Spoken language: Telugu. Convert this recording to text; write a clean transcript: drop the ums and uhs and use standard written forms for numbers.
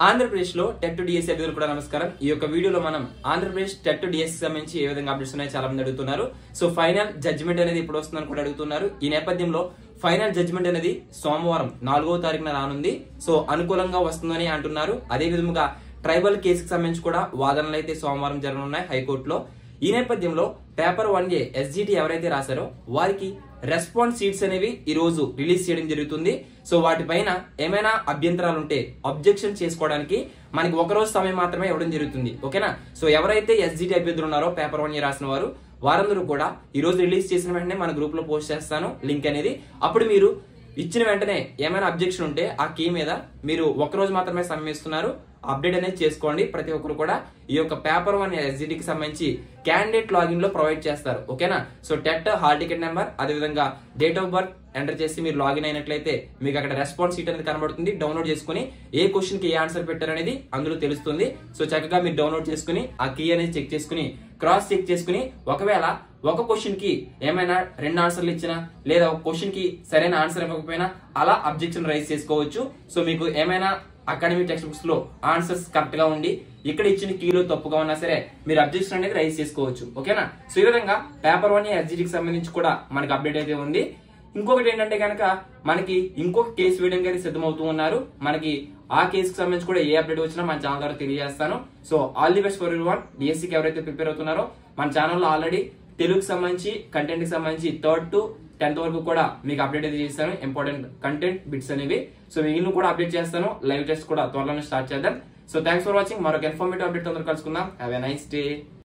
ఆంధ్రప్రదేశ్ లో టెట్ డిఎస్సి అభ్యర్థులు కూడా నమస్కారం. ఈ యొక్క వీడియోలో మనం ఆంధ్రప్రదేశ్ టెట్ డిఎస్సి సంబంధించి ఏ విధంగా అప్డేట్స్ ఉన్నాయో చాలా మంది అడుగుతున్నారు. సో ఫైనల్ జడ్జిమెంట్ అనేది ఇప్పుడు వస్తుందని కూడా అడుగుతున్నారు. ఈ నేపథ్యంలో ఫైనల్ జడ్జిమెంట్ అనేది సోమవారం 4వ తారీఖున రానుంది. సో అనుకూలంగా వస్తుందని అంటున్నారు. అదే విధంగా ట్రైబల్ కేసుకు సంబంధించి కూడా వాదనలు అయితే సోమవారం జరగనున్నాయి హైకోర్టులో. ఈ నేపథ్యంలో పేపర్ 1A SGT ఎవరైతే రాశారో వారికి రెస్పాన్స్ షీట్స్ అనేవి ఈ రోజు రిలీజ్ చేయడం జరుగుతుంది. సో వాటిపైన ఏమైనా అభ్యంతరాలు ఉంటే అబ్జెక్షన్ చేసుకోవడానికి మనకి ఒక రోజు సమయం మాత్రమే ఇవ్వడం జరుగుతుంది. ఓకేనా? సో ఎవరైతే SGT అభ్యర్థులు ఉన్నారో పేపర్ 1A రాసిన వారందరూ కూడా ఈ రోజు రిలీజ్ చేసిన వెంటనే మన గ్రూప్ లో పోస్ట్ చేస్తాను లింక్ అనేది. అప్పుడు మీరు ఇచ్చిన వెంటనే ఏమైనా అబ్జెక్షన్ ఉంటే ఆ కీ మీద మీరు ఒక రోజు మాత్రమే సమయం ఇస్తున్నారు, అప్డేట్ అనేది చేసుకోండి. ప్రతి ఒక్కరు కూడా ఈ యొక్క పేపర్ 1 SGT కి సంబంధించి క్యాండిడేట్ లాగిన్ లో ప్రొవైడ్ చేస్తారు. ఓకేనా? So TET hall ticket number అదే విధంగా డేట్ ఆఫ్ బర్త్ ఎంటర్ చేసి మీరు లాగిన్ అయినట్లయితే మీకు అక్కడ రెస్పాన్స్ షీట్ అనేది కనబడుతుంది. డౌన్లోడ్ చేసుకుని ఏ క్వశ్చన్ కి ఏ ఆన్సర్ పెట్టారు అనేది అందులో తెలుస్తుంది. సో చక్కగా మీరు డౌన్లోడ్ చేసుకుని ఆ కీ అనేది చెక్ చేసుకుని క్రాస్ చెక్ చేసుకుని ఒకవేళ ఒక క్వశ్చన్ కి ఏమైనా 2 ఆన్సర్లు ఇచ్చినా లేదా ఒక క్వశ్చన్ కి సరైన ఆన్సర్ ఇవ్వకపోయినా అలా అబ్జెక్షన్ రైజ్ చేసుకోవచ్చు. సో మీకు ఏమైనా అకాడమిక్ టెక్స్ట్ బుక్స్ లో ఆన్సర్స్ కరెక్ట్ గా ఉండి ఇక్కడ ఇచ్చిన కీలో తప్పుగా ఉన్నా సరే మీరు అబ్జెక్షన్ అనేది రైజ్ చేసుకోవచ్చు. ఓకేనా? సో ఈ విధంగా పేపర్ 1 SGT కి సంబంధించి కూడా మనకి అప్డేట్ అయితే ఉంది. ఇంకొకటి ఏంటంటే కనుక మనకి ఇంకొక కేసు వేయడానికి అయితే సిద్ధమవుతూ ఉన్నారు. మనకి ఆ కేసుకి సంబంధించి కూడా ఏ అప్డేట్ వచ్చినా మన ఛానల్ ద్వారా తెలియజేస్తాను. So all the best for everyone. డిఎస్సికి ఎవరైతే ప్రిపేర్ అవుతున్నారో మన ఛానల్లో ఆల్రెడీ తెలుగుకి సంబంధించి కంటెంట్ కి సంబంధించి 3rd to 10th వరకు కూడా మీకు అప్డేట్ అయితే చేస్తాను. ఇంపార్టెంట్ కంటెంట్ బిట్స్ అనేవి. సో మిగిలిన కూడా అప్డేట్ చేస్తాను. లైవ్ టెస్ట్ కూడా త్వరలోనే స్టార్ట్ చేద్దాం. So thanks for watching. మరొక ఇన్ఫర్మేటివ్ అప్డేట్ అందరూ కలుసుకుందాం. Have a nice day.